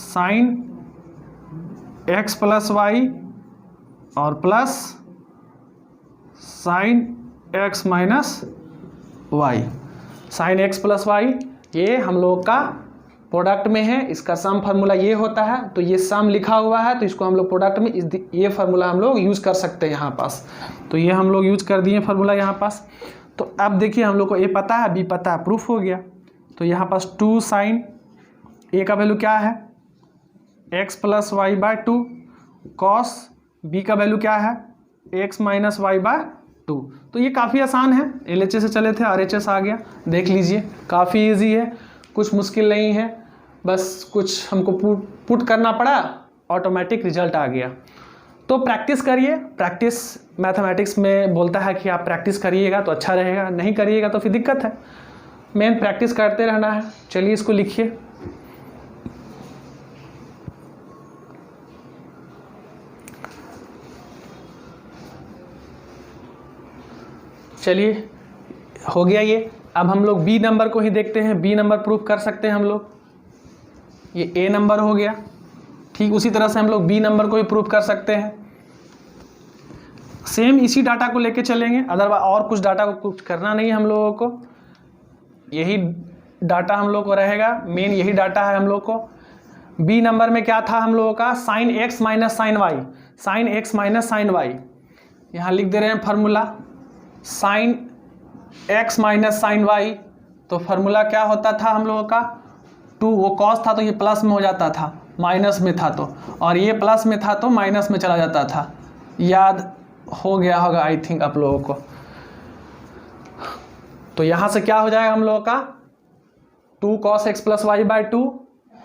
sin x + y और plus sin x - y। sin x + y ये हम लोग का प्रोडक्ट में है, इसका सम फार्मूला ये होता है। तो ये सम लिखा हुआ है, तो इसको हम लोग प्रोडक्ट में ये फार्मूला हम लोग यूज़ कर सकते हैं यहाँ पास। तो ये हम लोग यूज़ कर दिए फार्मूला यहाँ पास। तो अब देखिए हम लोग को a पता है, b पता है, प्रूफ हो गया। तो यहाँ पास 2 sin a का वैल्यू क्या है, x + y/2, cos b का वैल्यू क्या है, x - y/2। तो ये काफ़ी आसान है, LHS से चले थे, RHS आ गया, देख लीजिए, काफ़ी इजी है, कुछ मुश्किल नहीं है, बस कुछ हमको पुट करना पड़ा, ऑटोमेटिक रिजल्ट आ गया। तो प्रैक्टिस करिए, प्रैक्टिस मैथमेटिक्स में बोलता है कि आप प्रैक्टिस करिएगा तो अच्छा रहेगा, नहीं करिएगा तो फिर दिक्कत है। मेन प्रैक्टिस करते रहना है। चलिए इसको लिखिए, चलिए हो गया ये। अब हम लोग बी नंबर को ही देखते हैं, बी नंबर प्रूफ कर सकते हैं हम लोग, ये ए नंबर हो गया। ठीक उसी तरह से हम लोग बी नंबर को भी प्रूफ कर सकते हैं, सेम इसी डाटा को लेके चलेंगे, अदरवाइज और कुछ डाटा को कुछ करना नहीं है हम लोगों को, यही डाटा हम लोग को रहेगा, मेन यही डाटा है हम लोग को। बी नंबर में क्या था हम लोगों का, sin x - sin y, sin x - sin y, यहाँ लिख दे रहे हैं formula, sin x - sin y। तो फार्मूला क्या होता था हम लोगों का, 2, वो cos था तो ये प्लस में हो जाता था, माइनस में था तो, और ये प्लस में था तो माइनस में चला जाता था। याद हो गया होगा आई थिंक आप लोगों को। तो यहाँ से क्या हो जाएगा हम लोगों का 2 cos x plus y by 2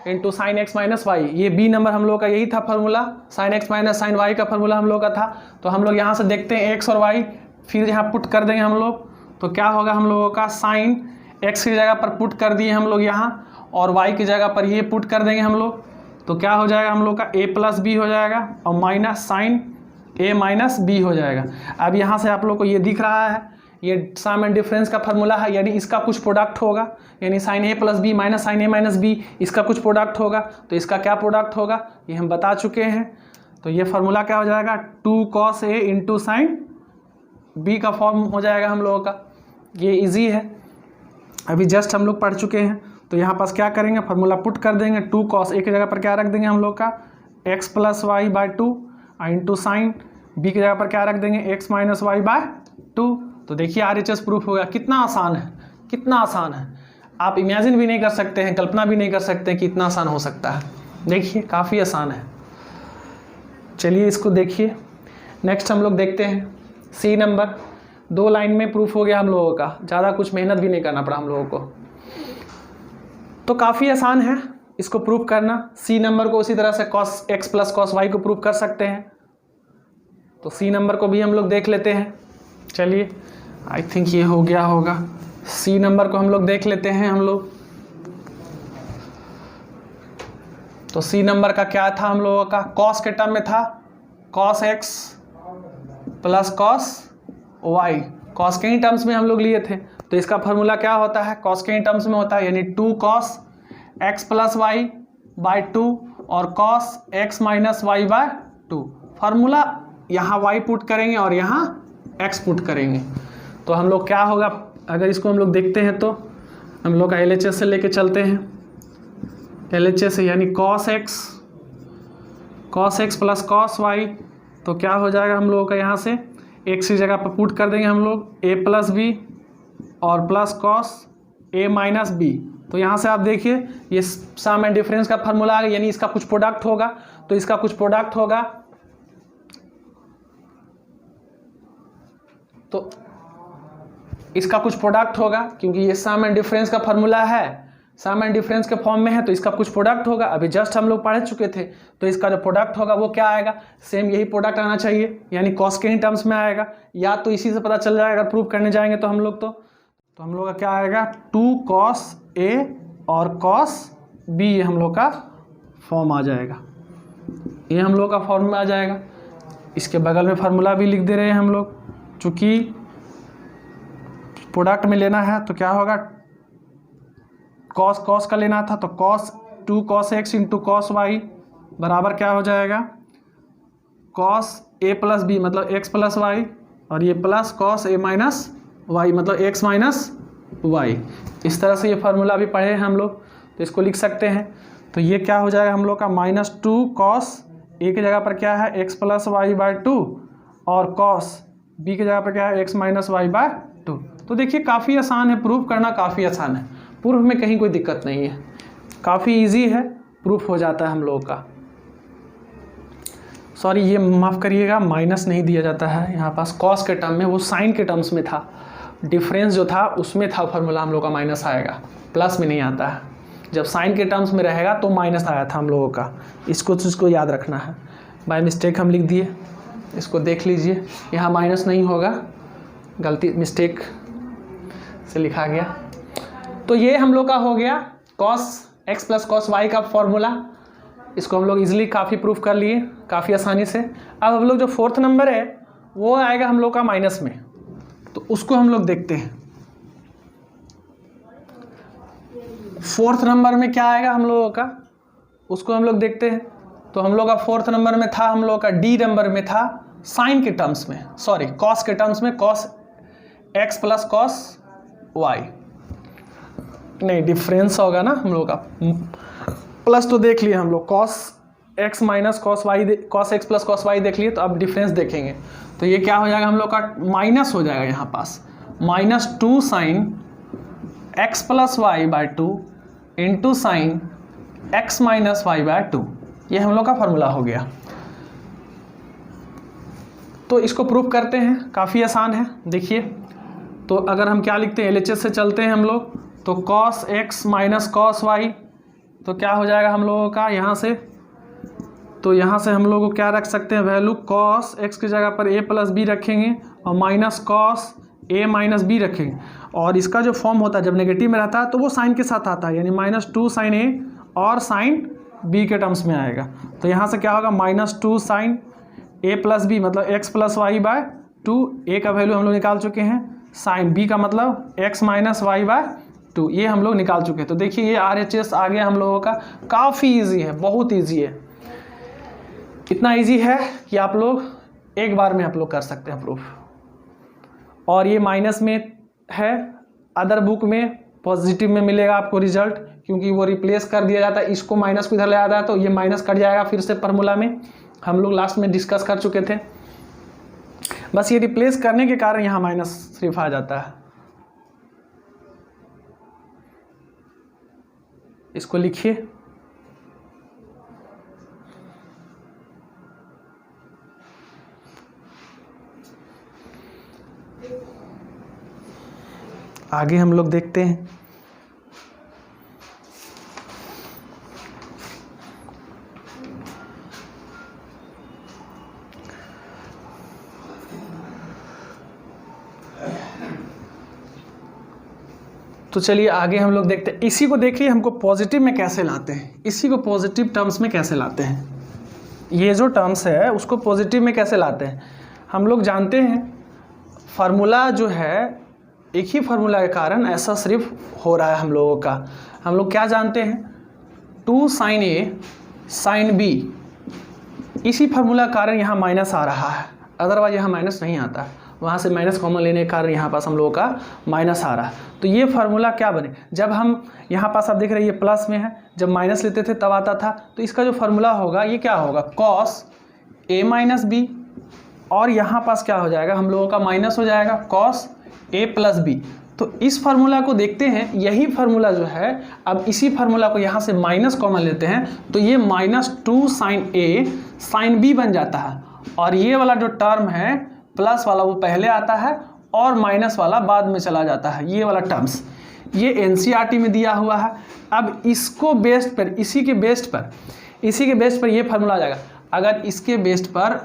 into sine x minus y. ये बी नंबर हम लोग का यही था formula, sine x minus sine y का फार्मूला हम लोग का था। तो हम लोग यहाँ से देखते हैं एक्स और वाई, फिर यहाँ पुट कर देंगे हम लोग। तो क्या होगा हम लोगों का साइन एक्स की जगह पर पुट कर दिए हम लोग यहाँ, और वाई की जगह पर ये पुट कर देंगे हम लोग। तो क्या हो जाएगा हम लोग का ए प्लस बी हो जाएगा और minus sign a minus B हो जाएगा। अब यहाँ से आप लोग को ये दिख रहा है, ये सम एंड डिफरेंस का फार्मूला है, यानी इसका कुछ प्रोडक्ट होगा, यानी sign a plus B minus sign a minus B, इसका कुछ प्रोडक्ट होगा। तो इसका क्या प्रोडक्ट होगा ये हम बता चुके हैं। तो ये फार्मूला क्या हो जाएगा 2 cos ए इंटू साइन बी का फॉर्म हो जाएगा हम लोगों का। ये इजी है, अभी जस्ट हम लोग पढ़ चुके हैं। तो यहाँ पास क्या करेंगे, फार्मूला पुट कर देंगे। 2 cos ए की जगह पर क्या रख देंगे हम लोग का x plus y by 2 into sine b की जगह पर क्या रख देंगे x माइनस वाई बाय 2। तो देखिए RHS प्रूफ होगा। कितना आसान है, कितना आसान है। आप इमेजिन भी नहीं कर सकते हैं, कल्पना भी नहीं कर सकते कि इतना आसान हो सकता है। देखिए काफ़ी आसान है। चलिए इसको देखिए। नेक्स्ट हम लोग देखते हैं सी नंबर। 2 लाइन में प्रूफ हो गया हम लोगों का, ज़्यादा कुछ मेहनत भी नहीं करना पड़ा हम लोगों को। तो काफ़ी आसान है इसको प्रूफ करना। सी नंबर को उसी तरह से cos x plus cos y को प्रूफ कर सकते हैं। तो सी नंबर को भी हम लोग देख लेते हैं। चलिए आई थिंक ये हो गया होगा। सी नंबर को हम लोग देख लेते हैं हम लोग। तो सी नंबर का क्या था हम लोगों का, cos के टर्म में था cos x plus cos y, cos के ही टर्म्स में हम लोग लिए थे। तो इसका फार्मूला क्या होता है, cos के ही टर्म्स में होता है, यानी 2 cos x plus y by 2 और cos x minus y by 2। Formula यहाँ y पुट करेंगे और यहाँ x पुट करेंगे। तो हम लोग क्या होगा, अगर इसको हम लोग देखते हैं तो हम लोग का LHS से लेके चलते हैं। LHS से यानी cos x plus cos y। तो क्या हो जाएगा हम लोगों का, यहाँ से x की जगह पर पुट कर देंगे हम लोग a प्लस बी और plus cos a minus b. तो यहाँ से आप देखिए ये सम एंड डिफरेंस का फार्मूला आ गया, यानी इसका कुछ प्रोडक्ट होगा। तो इसका कुछ प्रोडक्ट होगा, तो इसका कुछ प्रोडक्ट होगा, क्योंकि ये सम एंड डिफरेंस का फार्मूला है, सम एंड डिफरेंस के फॉर्म में है। तो इसका कुछ प्रोडक्ट होगा, अभी जस्ट हम लोग पढ़ चुके थे। तो इसका जो प्रोडक्ट होगा वो क्या आएगा, सेम यही प्रोडक्ट आना चाहिए, यानी कॉस के ही टर्म्स में आएगा। या तो इसी से पता चल जाएगा, अगर प्रूव करने जाएंगे तो हम लोग तो हम लोग का क्या आएगा 2 cos a और cos b, ये हम लोग का फॉर्म आ जाएगा। ये हम लोग का फॉर्म में आ जाएगा। इसके बगल में फार्मूला भी लिख दे रहे हैं हम लोग, चूँकि प्रोडक्ट में लेना है। तो क्या होगा, cos का लेना था, तो cos 2 cos x into cos y बराबर क्या हो जाएगा cos a प्लस बी मतलब x प्लस वाई, और ये plus cos a minus y मतलब x माइनस वाई। इस तरह से ये फार्मूला भी पढ़े हैं हम लोग, तो इसको लिख सकते हैं। तो ये क्या हो जाएगा हम लोग का -2 cos a की जगह पर क्या है x प्लस वाई बाई 2 और cos b की जगह पर क्या है x माइनस वाई बाय 2। तो देखिए काफ़ी आसान है, प्रूफ करना काफ़ी आसान है, प्रूफ में कहीं कोई दिक्कत नहीं है, काफ़ी इजी है, प्रूफ हो जाता है हम लोगों का। सॉरी ये माफ़ करिएगा, माइनस नहीं दिया जाता है यहाँ पास, कॉस के टर्म में, वो साइन के टर्म्स में था, डिफरेंस जो था उसमें था फार्मूला हम लोग का माइनस आएगा, प्लस में नहीं आता है। जब साइन के टर्म्स में रहेगा तो माइनस आया था हम लोगों का, इसको याद रखना है। बाय मिस्टेक हम लिख दिए, इसको देख लीजिए, यहाँ माइनस नहीं होगा, गलती मिस्टेक से लिखा गया। तो ये हम लोग का हो गया cos x plus cos y का फॉर्मूला। इसको हम लोग इजीली काफ़ी प्रूफ कर लिए, काफ़ी आसानी से। अब हम लोग जो 4th नंबर है वो आएगा हम लोग का माइनस में, तो उसको हम लोग देखते हैं। 4th नंबर में क्या आएगा हम लोगों का, उसको हम लोग देखते हैं। तो हम लोग का 4th नंबर में था, हम लोग का डी नंबर में था साइन के टर्म्स में, सॉरी कॉस के टर्म्स में, cos x plus cos y, नहीं डिफरेंस होगा ना हम लोग का, प्लस तो देख लिए हम लोग, cos x minus cos y, cos x plus cos y देख लिए। तो अब डिफरेंस देखेंगे, तो ये क्या हो जाएगा हम लोग का माइनस हो जाएगा यहाँ पास, -2 sine x plus y by 2 into sine x minus y by 2। ये हम लोग का फॉर्मूला हो गया। तो इसको प्रूफ करते हैं, काफ़ी आसान है। देखिए तो अगर हम क्या लिखते हैं, LHS से चलते हैं हम लोग, तो cos x minus cos y, तो क्या हो जाएगा हम लोगों का यहाँ से, तो यहाँ से हम लोग को क्या रख सकते हैं वैल्यू, cos x की जगह पर a प्लस बी रखेंगे और minus cos a minus b रखेंगे। और इसका जो फॉर्म होता है जब नेगेटिव में रहता है तो वो साइन के साथ आता है, यानी -2 sin a और sin b के टर्म्स में आएगा। तो यहाँ से क्या होगा, -2 sin a प्लस बी मतलब x plus y by 2, a का वैल्यू हम लोग निकाल चुके हैं, sin b का मतलब x माइनस वाई बाय 2, ये हम लोग निकाल चुके हैं। तो देखिए ये RHS आ गया हम लोगों का, काफ़ी ईजी है, बहुत ईजी है, इतना ईजी है कि आप लोग एक बार में आप लोग कर सकते हैं प्रूफ। और ये माइनस में है, अदर बुक में पॉजिटिव में मिलेगा आपको रिजल्ट, क्योंकि वो रिप्लेस कर दिया जाता है, इसको माइनस को इधर ले आता है तो ये माइनस कट जाएगा फिर से फार्मूला में, हम लोग लास्ट में डिस्कस कर चुके थे। बस ये रिप्लेस करने के कारण यहाँ माइनस सिर्फ आ जाता है। इसको लिखिए, आगे हम लोग देखते हैं। तो चलिए आगे हम लोग देखते हैं। इसी को देखिए हमको पॉजिटिव में कैसे लाते हैं, इसी को पॉजिटिव टर्म्स में कैसे लाते हैं, ये जो टर्म्स है उसको पॉजिटिव में कैसे लाते हैं। हम लोग जानते हैं फार्मूला जो है, एक ही फार्मूला के कारण ऐसा सिर्फ हो रहा है हम लोगों का। हम लोग क्या जानते हैं, 2 sin a sin b, इसी फार्मूला के कारण यहाँ माइनस आ रहा है, अदरवाइज यहाँ माइनस नहीं आता, वहाँ से माइनस कॉमन लेने के कारण यहाँ पास हम लोगों का माइनस आ रहा है। तो ये फार्मूला क्या बने, जब हम यहाँ पास आप देख रहे हैं ये प्लस में है, जब माइनस लेते थे तब आता था, तो इसका जो फार्मूला होगा ये क्या होगा, cos a माइनस बी, और यहाँ पास क्या हो जाएगा हम लोगों का माइनस हो जाएगा cos a प्लस बी। तो इस फार्मूला को देखते हैं, यही फार्मूला जो है, अब इसी फार्मूला को यहाँ से माइनस कॉमन लेते हैं तो ये -2 sin a sin b बन जाता है, और ये वाला जो टर्म है प्लस वाला वो पहले आता है और माइनस वाला बाद में चला जाता है, ये वाला टर्म्स ये NCERT में दिया हुआ है। अब इसको बेस्ड पर, इसी के बेस्ड पर ये फार्मूला आ जाएगा। अगर इसके बेस्ड पर,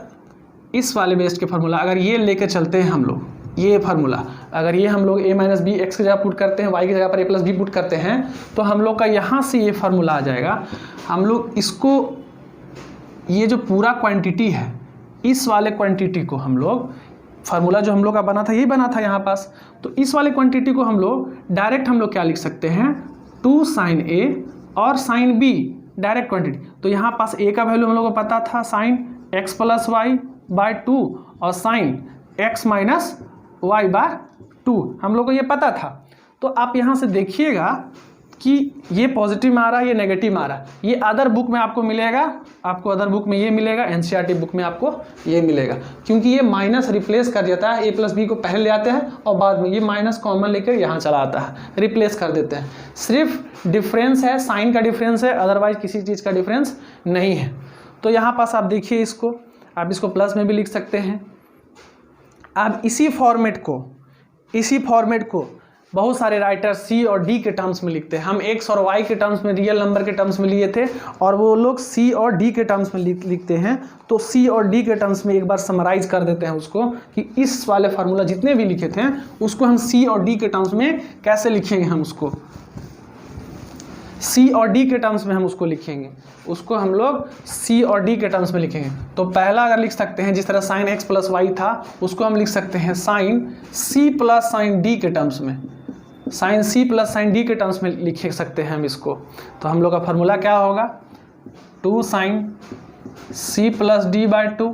इस वाले बेस्ड के फार्मूला अगर ये लेके चलते हैं हम लोग, ये फार्मूला अगर ये हम लोग a माइनस बी एक्स की जगह पुट करते हैं, y की जगह पर a प्लस बी पुट करते हैं, तो हम लोग का यहाँ से ये फार्मूला आ जाएगा। हम लोग इसको, ये जो पूरा क्वांटिटी है, इस वाले क्वांटिटी को हम लोग, फार्मूला जो हम लोग का बना था यही बना था यहाँ पास, तो इस वाले क्वांटिटी को हम लोग डायरेक्ट हम लोग क्या लिख सकते हैं, 2 sin a और sin b, डायरेक्ट क्वांटिटी। तो यहाँ पास a का वैल्यू हम लोग को पता था sin x plus y by 2 और sin x minus y by 2 हम लोग को ये पता था। तो आप यहाँ से देखिएगा कि ये पॉजिटिव में आ रहा है, ये नेगेटिव में आ रहा है, ये अदर बुक में आपको मिलेगा, आपको अदर बुक में ये मिलेगा, NCERT बुक में आपको ये मिलेगा, क्योंकि ये माइनस रिप्लेस कर देता है, a प्लस बी को पहले ले आते हैं और बाद में ये माइनस कॉमन लेकर यहाँ चला आता है, रिप्लेस कर देते हैं। सिर्फ डिफरेंस है, साइन का डिफरेंस है, अदरवाइज किसी चीज़ का डिफरेंस नहीं है। तो यहाँ पास आप देखिए इसको, आप इसको प्लस में भी लिख सकते हैं। अब इसी फॉर्मेट को बहुत सारे राइटर सी और डी के टर्म्स में लिखते हैं। हम एक्स और वाई के टर्म्स में, रियल नंबर के टर्म्स में लिए थे, और वो लोग सी और डी के टर्म्स में लिखते हैं। तो सी और डी के टर्म्स में एक बार समराइज कर देते हैं उसको, कि इस वाले फार्मूला जितने भी लिखे थे उसको हम सी और डी के टर्म्स में कैसे लिखेंगे, हम उसको सी और डी के टर्म्स में हम उसको लिखेंगे, उसको हम लोग सी और डी के टर्म्स में लिखेंगे। तो पहला अगर लिख सकते हैं, जिस तरह साइन एक्स प्लस वाई था, उसको हम लिख सकते हैं sine c plus sine d के टर्म्स में, sine c plus sine d के टर्म्स में लिख सकते हैं हम इसको। तो हम लोग का फार्मूला क्या होगा, 2 sine c plus d by 2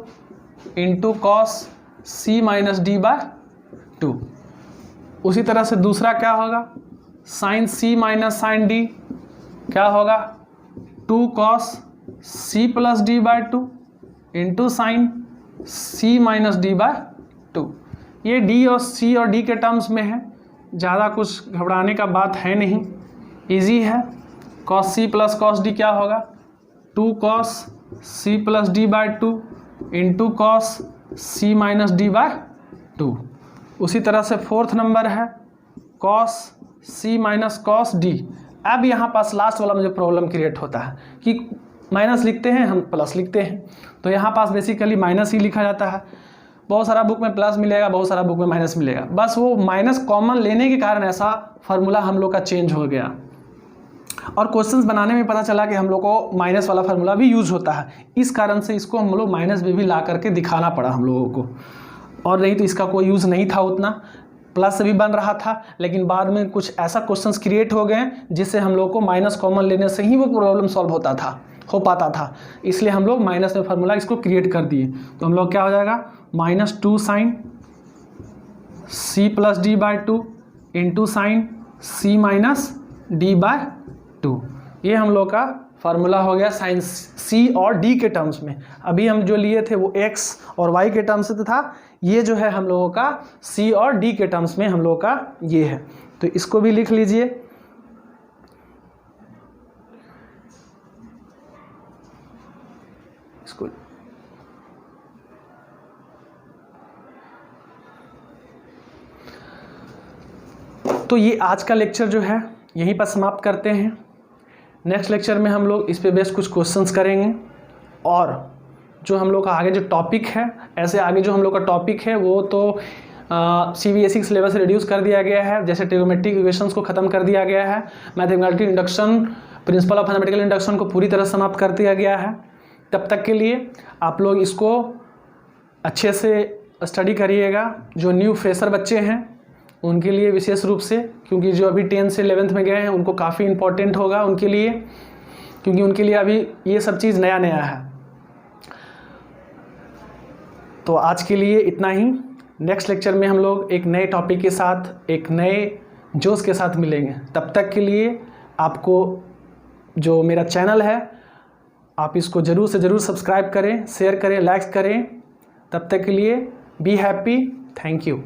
into cos c minus d by 2। उसी तरह से दूसरा क्या होगा, sine c minus sine d क्या होगा, 2 cos c plus d by 2 into sine c minus d by 2। ये डी और सी और डी के टर्म्स में है, ज़्यादा कुछ घबराने का बात है नहीं, इजी है। Cos c plus cos d क्या होगा, 2 cos c plus d by 2 into cos c minus d by 2। उसी तरह से फोर्थ नंबर है cos c minus cos d. अब यहाँ पास लास्ट वाला मुझे प्रॉब्लम क्रिएट होता है कि माइनस लिखते हैं हम प्लस लिखते हैं, तो यहाँ पास बेसिकली माइनस ही लिखा जाता है। बहुत सारा बुक में प्लस मिलेगा, बहुत सारा बुक में माइनस मिलेगा, बस वो माइनस कॉमन लेने के कारण ऐसा फार्मूला हम लोग का चेंज हो गया। और क्वेश्चंस बनाने में पता चला कि हम लोग को माइनस वाला फार्मूला भी यूज होता है, इस कारण से इसको हम लोग माइनस में भी ला करके दिखाना पड़ा हम लोगों को, और नहीं तो इसका कोई यूज़ नहीं था उतना। प्लस से भी बन रहा था, लेकिन बाद में कुछ ऐसा क्वेश्चंस क्रिएट हो गए जिससे हम लोग को माइनस कॉमन लेने से ही वो प्रॉब्लम सॉल्व हो पाता था, इसलिए हम लोग माइनस में फार्मूला इसको क्रिएट कर दिए। तो हम लोग क्या हो जाएगा -2 sine c plus d by 2 into sine c minus d by 2। ये हम लोग का फार्मूला हो गया साइन सी और डी के टर्म्स में। अभी हम जो लिए थे वो एक्स और वाई के टर्म्स से था, ये जो है हम लोगों का सी और डी के टर्म्स में हम लोग का ये है। तो इसको भी लिख लीजिए, इसको तो ये आज का लेक्चर जो है यहीं पर समाप्त करते हैं। नेक्स्ट लेक्चर में हम लोग इस पे बेस्ड कुछ क्वेश्चंस करेंगे, और जो हम लोग का आगे जो टॉपिक है, ऐसे आगे जो हम लोग का टॉपिक है वो तो CBSE सिलेबस रिड्यूस कर दिया गया है। जैसे ट्रिग्नोमेट्रिक इक्वेशंस को ख़त्म कर दिया गया है, mathematical induction, principle of mathematical induction को पूरी तरह समाप्त कर दिया गया है। तब तक के लिए आप लोग इसको अच्छे से स्टडी करिएगा। जो न्यू फ्रेशर बच्चे हैं उनके लिए विशेष रूप से, क्योंकि जो अभी 10th से 11th में गए हैं उनको काफ़ी इम्पोर्टेंट होगा उनके लिए, क्योंकि उनके लिए अभी ये सब चीज़ नया नया है। तो आज के लिए इतना ही। नेक्स्ट लेक्चर में हम लोग एक नए टॉपिक के साथ, एक नए जोश के साथ मिलेंगे। तब तक के लिए आपको जो मेरा चैनल है आप इसको ज़रूर से ज़रूर सब्सक्राइब करें, शेयर करें, लाइक करें। तब तक के लिए बी हैप्पी, थैंक यू।